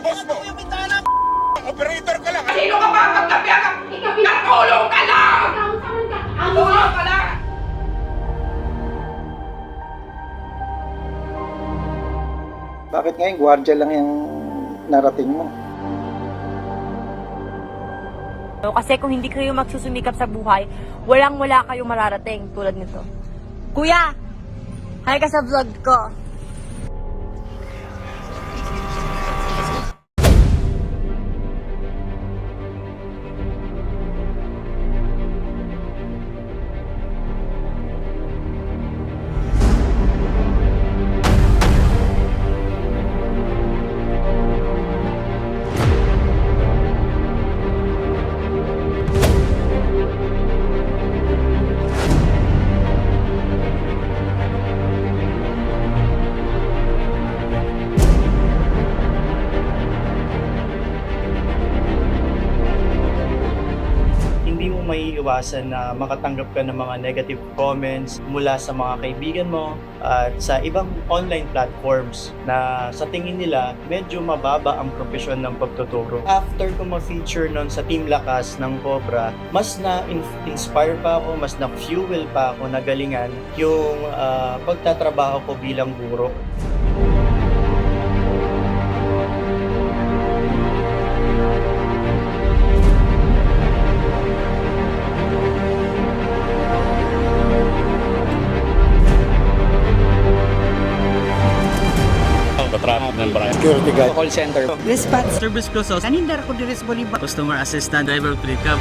boss mo. Yung bintana. Operator ka lang. Sino ka ba? Magtabi ka! Natulong ka lang! Natulong ka lang! Bakit ngayon gwardiya lang yung narating mo? Kasi kung hindi kayo magsusumikap sa buhay, walang-wala kayong mararating tulad nito. Kuya! Hi ka sa vlog ko! Hindi mo maiiwasan na makatanggap ka ng mga negative comments mula sa mga kaibigan mo at sa ibang online platforms na sa tingin nila medyo mababa ang propesyon ng pagtuturo. After ko ma-feature nun sa Team Lakas ng Cobra, mas na-inspire pa ako, mas na-fuel pa ako na galingan yung pagtatrabaho ko bilang guro. Security guard. Call center. Response. Service ko sa Kanindar ko di responsible. customer assistant, driver pickup.